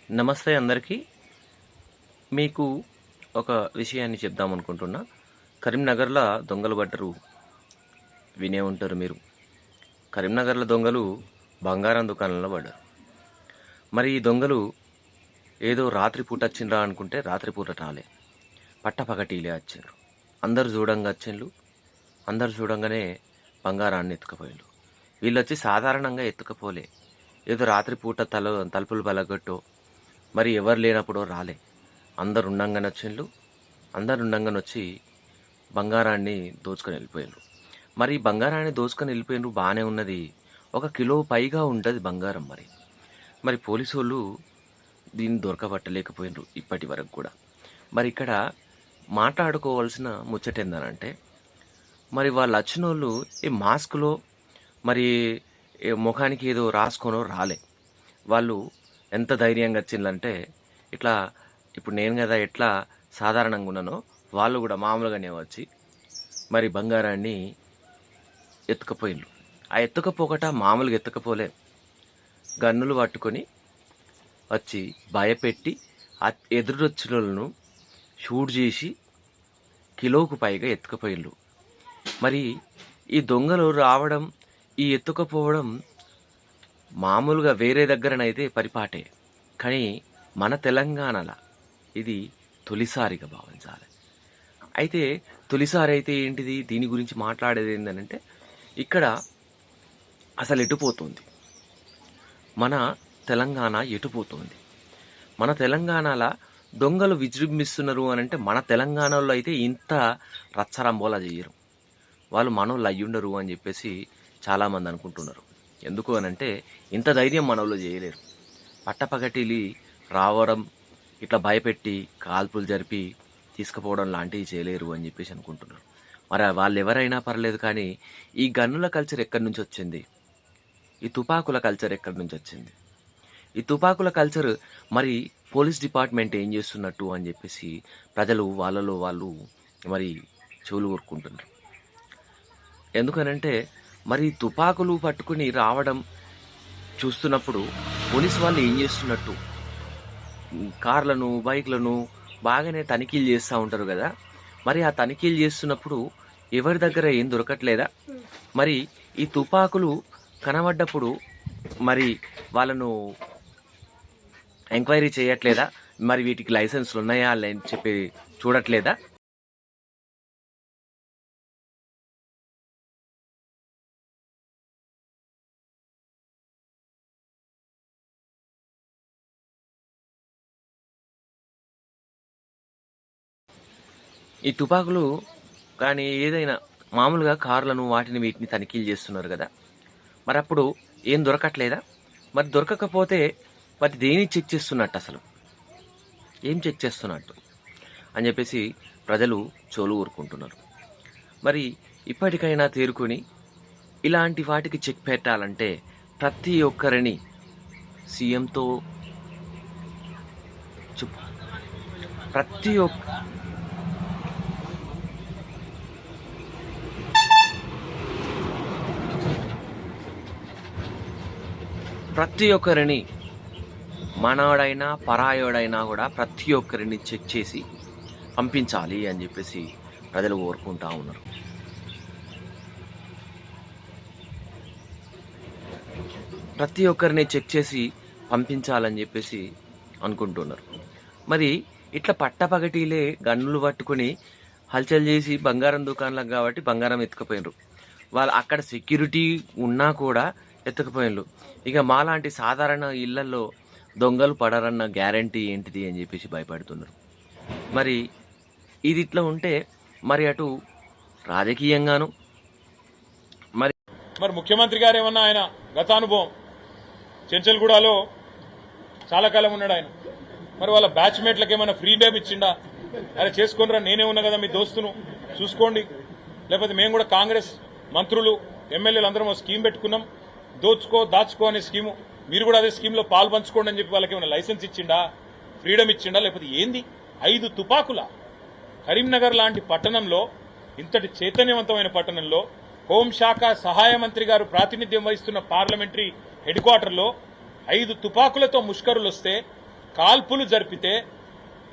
నమస్తే అందరికీ. మీకు ఒక విషయాన్ని చెప్దామనుకుంటున్నా. కరీంనగర్లో దొంగలు పడ్డరు, వినే ఉంటారు మీరు. కరీంనగర్లో దొంగలు బంగారం దుకాణంలో పడ్డారు. మరి ఈ దొంగలు ఏదో రాత్రిపూట వచ్చిండ్రా అనుకుంటే రాత్రిపూట రాలే, పట్టపగటిలే వచ్చిండ్రు. అందరు చూడంగానే బంగారాన్ని ఎత్తుకుపోయిండ్రు. వీళ్ళు వచ్చి సాధారణంగా ఎత్తుకపోలే, ఏదో రాత్రిపూట తలుపులు బలగొట్టో మరి ఎవరు లేనప్పుడు రాలే. అందరు ఉండంగానే వచ్చి బంగారాన్ని దోచుకొని వెళ్ళిపోయారు. మరి బంగారాన్ని దోచుకొని వెళ్ళిపోయినారు, బాగానే ఉన్నది. 1 కిలో పైగా ఉంటుంది బంగారం. మరి పోలీసు వాళ్ళు దీన్ని దొరకబట్టలేకపోయినారు ఇప్పటి వరకు కూడా. మరి ఇక్కడ మాట్లాడుకోవాల్సిన ముచ్చట ఏందనంటే, మరి వాళ్ళు వచ్చిన వాళ్ళు ఈ మాస్క్లో మరి ముఖానికి ఏదో రాసుకొనో రాలే. వాళ్ళు ఎంత ధైర్యంగా వచ్చిందంటే, ఇట్లా ఇప్పుడు నేను కదా ఎట్లా సాధారణంగా ఉన్నానో వాళ్ళు కూడా మామూలుగానే వచ్చి మరి బంగారాన్ని ఎత్తుకపోయిండ్రు. ఆ ఎత్తుకపోకట మామూలుగా ఎత్తుకపోలే, గన్నులు పట్టుకొని వచ్చి భయపెట్టి ఆ ఎదురొచ్చినోళ్ళను షూట్ చేసి కిలోకు పైగా ఎత్తుకపోయిండ్రు. మరి ఈ దొంగలు రావడం, ఈ ఎత్తుకపోవడం మామూలుగా వేరే దగ్గరనైతే పరిపాటే, కానీ మన తెలంగాణలో ఇది తొలిసారిగా భావించాలి. అయితే తొలిసారి అయితే ఏంటిది, దీని గురించి మాట్లాడేది ఏంటంటే, ఇక్కడ అసలు ఎటుపోతుంది మన తెలంగాణ, ఎటుపోతుంది మన తెలంగాణలో దొంగలు విజృంభిస్తున్నారు అని అంటే, మన తెలంగాణలో అయితే ఇంత రచ్చరంబోలా చేయరు. వాళ్ళు మనోళ్ళు అయ్యుండరు అని చెప్పేసి చాలామంది అనుకుంటున్నారు. ఎందుకు అనంటే, ఇంత ధైర్యం మనోళ్ళు చేయలేరు. పట్టపగటిలి రావడం, ఇట్లా భయపెట్టి కాల్పులు జరిపి తీసుకుపోవడం లాంటివి చేయలేరు అని చెప్పేసి అనుకుంటున్నారు. మరి వాళ్ళు ఎవరైనా పర్లేదు, కానీ ఈ గన్నుల కల్చర్ ఎక్కడి నుంచి వచ్చింది, ఈ తుపాకుల కల్చర్ ఎక్కడి నుంచి వచ్చింది, ఈ తుపాకుల కల్చర్ మరి పోలీస్ డిపార్ట్మెంట్ ఏం చేస్తున్నట్టు అని చెప్పేసి ప్రజలు వాళ్ళలో వాళ్ళు మరి చెవులు ఊరుకుంటున్నారు. ఎందుకనంటే, మరి తుపాకులు పట్టుకుని రావడం చూస్తున్నప్పుడు పోలీసు వాళ్ళు ఏం చేస్తున్నట్టు, కార్లను బైక్లను బాగానే తనిఖీలు చేస్తూ ఉంటారు కదా. మరి ఆ తనిఖీలు చేస్తున్నప్పుడు ఎవరి దగ్గర ఏం దొరకట్లేదా? మరి ఈ తుపాకులు కనబడ్డప్పుడు మరి వాళ్ళను ఎంక్వైరీ చేయట్లేదా? మరి వీటికి లైసెన్స్లు ఉన్నాయా అని చెప్పి చూడట్లేదా? ఈ తుపాకులు కానీ ఏదైనా మామూలుగా కార్లను వాటిని వీటిని తనిఖీలు చేస్తున్నారు కదా. మరి అప్పుడు ఏం దొరకట్లేదా? మరి దొరకకపోతే మరి దేని చెక్ చేస్తున్నట్టు, అసలు ఏం చెక్ చేస్తున్నట్టు అని చెప్పేసి ప్రజలు చోలు ఊరుకుంటున్నారు. మరి ఇప్పటికైనా తేరుకొని ఇలాంటి వాటికి చెక్ పెట్టాలంటే ప్రతి ఒక్కరిని సీఎంతో ప్రతి ఒక్కరిని మనోడైనా పరాయోడైనా కూడా ప్రతి ఒక్కరిని చెక్ చేసి పంపించాలి అని చెప్పేసి ప్రజలు కోరుకుంటా ఉన్నారు. ప్రతి ఒక్కరిని చెక్ చేసి పంపించాలని చెప్పేసి అనుకుంటున్నారు. మరి ఇట్లా పట్టపగటిలే గన్నులు పట్టుకుని హల్చల్ చేసి బంగారం దుకాణాలకు కాబట్టి బంగారం ఎత్తుకుపోయినరు. వాళ్ళు అక్కడ సెక్యూరిటీ ఉన్నా కూడా ఎత్తుకుపోయినరు. ఇక మాలాంటి సాధారణ ఇళ్లలో దొంగలు పడరన్న గ్యారంటీ ఏంటిది అని చెప్పేసి భయపడుతున్నారు. మరి ఇది ఇట్లా ఉంటే మరి అటు రాజకీయంగాను మరి ముఖ్యమంత్రి గారు ఏమన్నా, ఆయన గతానుభవం చెంచల్గూడలో చాలా కాలం ఉన్నాడు ఆయన. మరి వాళ్ళ బ్యాచ్మేట్లకు ఏమైనా ఫ్రీడమ్ ఇచ్చిండా? అరే చేసుకోనరా, నేనే ఉన్నా కదా మీ దోస్తును, చూసుకోండి. లేకపోతే మేము కూడా కాంగ్రెస్ మంత్రులు ఎమ్మెల్యేలు అందరం ఒక స్కీమ్ పెట్టుకున్నాం, దాచుకో అనే స్కీము, మీరు కూడా అదే స్కీమ్ లో పాలు పంచుకోండి అని చెప్పి వాళ్ళకి ఏమైనా లైసెన్స్ ఇచ్చిండా, ఫ్రీడమ్ ఇచ్చిండా? లేకపోతే ఏంది? 5 తుపాకుల కరీంనగర్ లాంటి పట్టణంలో, ఇంతటి చైతన్యవంతమైన పట్టణంలో, హోంశాఖ సహాయ మంత్రి గారు ప్రాతినిధ్యం వహిస్తున్న పార్లమెంటరీ హెడ్ క్వార్టర్లో 5 తుపాకులతో ముష్కరులు వస్తే కాల్పులు జరిపితే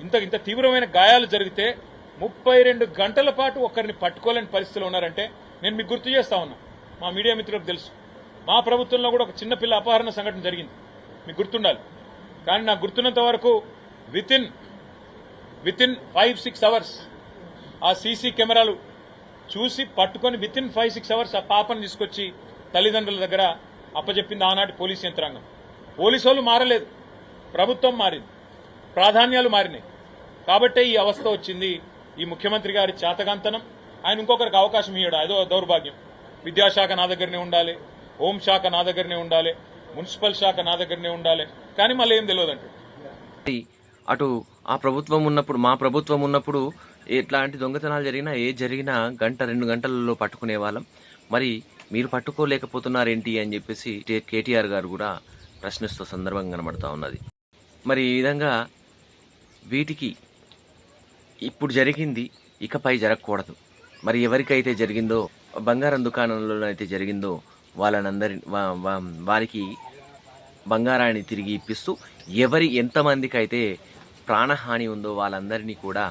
ఇంత తీవ్రమైన గాయాలు జరిగితే 32 గంటల పాటు ఒకరిని పట్టుకోలేని పరిస్థితిలో ఉన్నారంటే నేను మీకు గుర్తు చేస్తా ఉన్నా, మా మీడియా మిత్రులకు తెలుసు, మా ప్రభుత్వంలో కూడా ఒక చిన్నపిల్ల అపహరణ సంఘటన జరిగింది, మీకు గుర్తుండాలి. కానీ నాకు గుర్తున్నంత వరకు విత్ ఇన్ 5-6 అవర్స్ ఆ సీసీ కెమెరాలు చూసి పట్టుకొని విత్ ఇన్ 5-6 అవర్స్ ఆ పాపను తీసుకొచ్చి తల్లిదండ్రుల దగ్గర అప్పచెప్పింది ఆనాటి పోలీస్ యంత్రాంగం. పోలీసు వాళ్ళు మారలేదు, ప్రభుత్వం మారింది, ప్రాధాన్యాలు మారినాయి. కాబట్టే ఈ అవస్థ వచ్చింది. ఈ ముఖ్యమంత్రి గారి చేతగాంతనం, ఆయన ఇంకొకరికి అవకాశం ఇవ్వడం అదో దౌర్భాగ్యం. విద్యాశాఖ నా దగ్గరనే ఉండాలి, హోంశాఖ నా దగ్గరనే ఉండాలి, మున్సిపల్ శాఖ నా దగ్గరనే ఉండాలి, కానీ మళ్ళీ ఏం తెలియదంటే అటు ఆ ప్రభుత్వం ఉన్నప్పుడు, మా ప్రభుత్వం ఉన్నప్పుడు ఎట్లాంటి దొంగతనాలు జరిగినా జరిగినా 1-2 గంటలలో పట్టుకునే వాళ్ళం. మరి మీరు పట్టుకోలేకపోతున్నారేంటి అని చెప్పేసి కేటీఆర్ గారు కూడా ప్రశ్నిస్తూ సందర్భం కనబడతా ఉన్నది. మరి ఈ విధంగా వీటికి ఇప్పుడు జరిగింది ఇకపై జరగకూడదు. మరి ఎవరికైతే జరిగిందో, బంగారం దుకాణంలో అయితే జరిగిందో వారికి బంగారాన్ని తిరిగి ఇప్పిస్తూ, ఎంతమందికి అయితే ప్రాణహాని ఉందో వాళ్ళందరినీ కూడా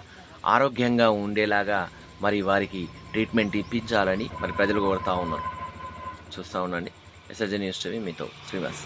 ఆరోగ్యంగా ఉండేలాగా మరి వారికి ట్రీట్మెంట్ ఇప్పించాలని మరి ప్రజలు కోరుతా ఉన్నారు. చూస్తూ ఉండండి SRJ న్యూస్ టీవీ, మీతో శ్రీనివాస్.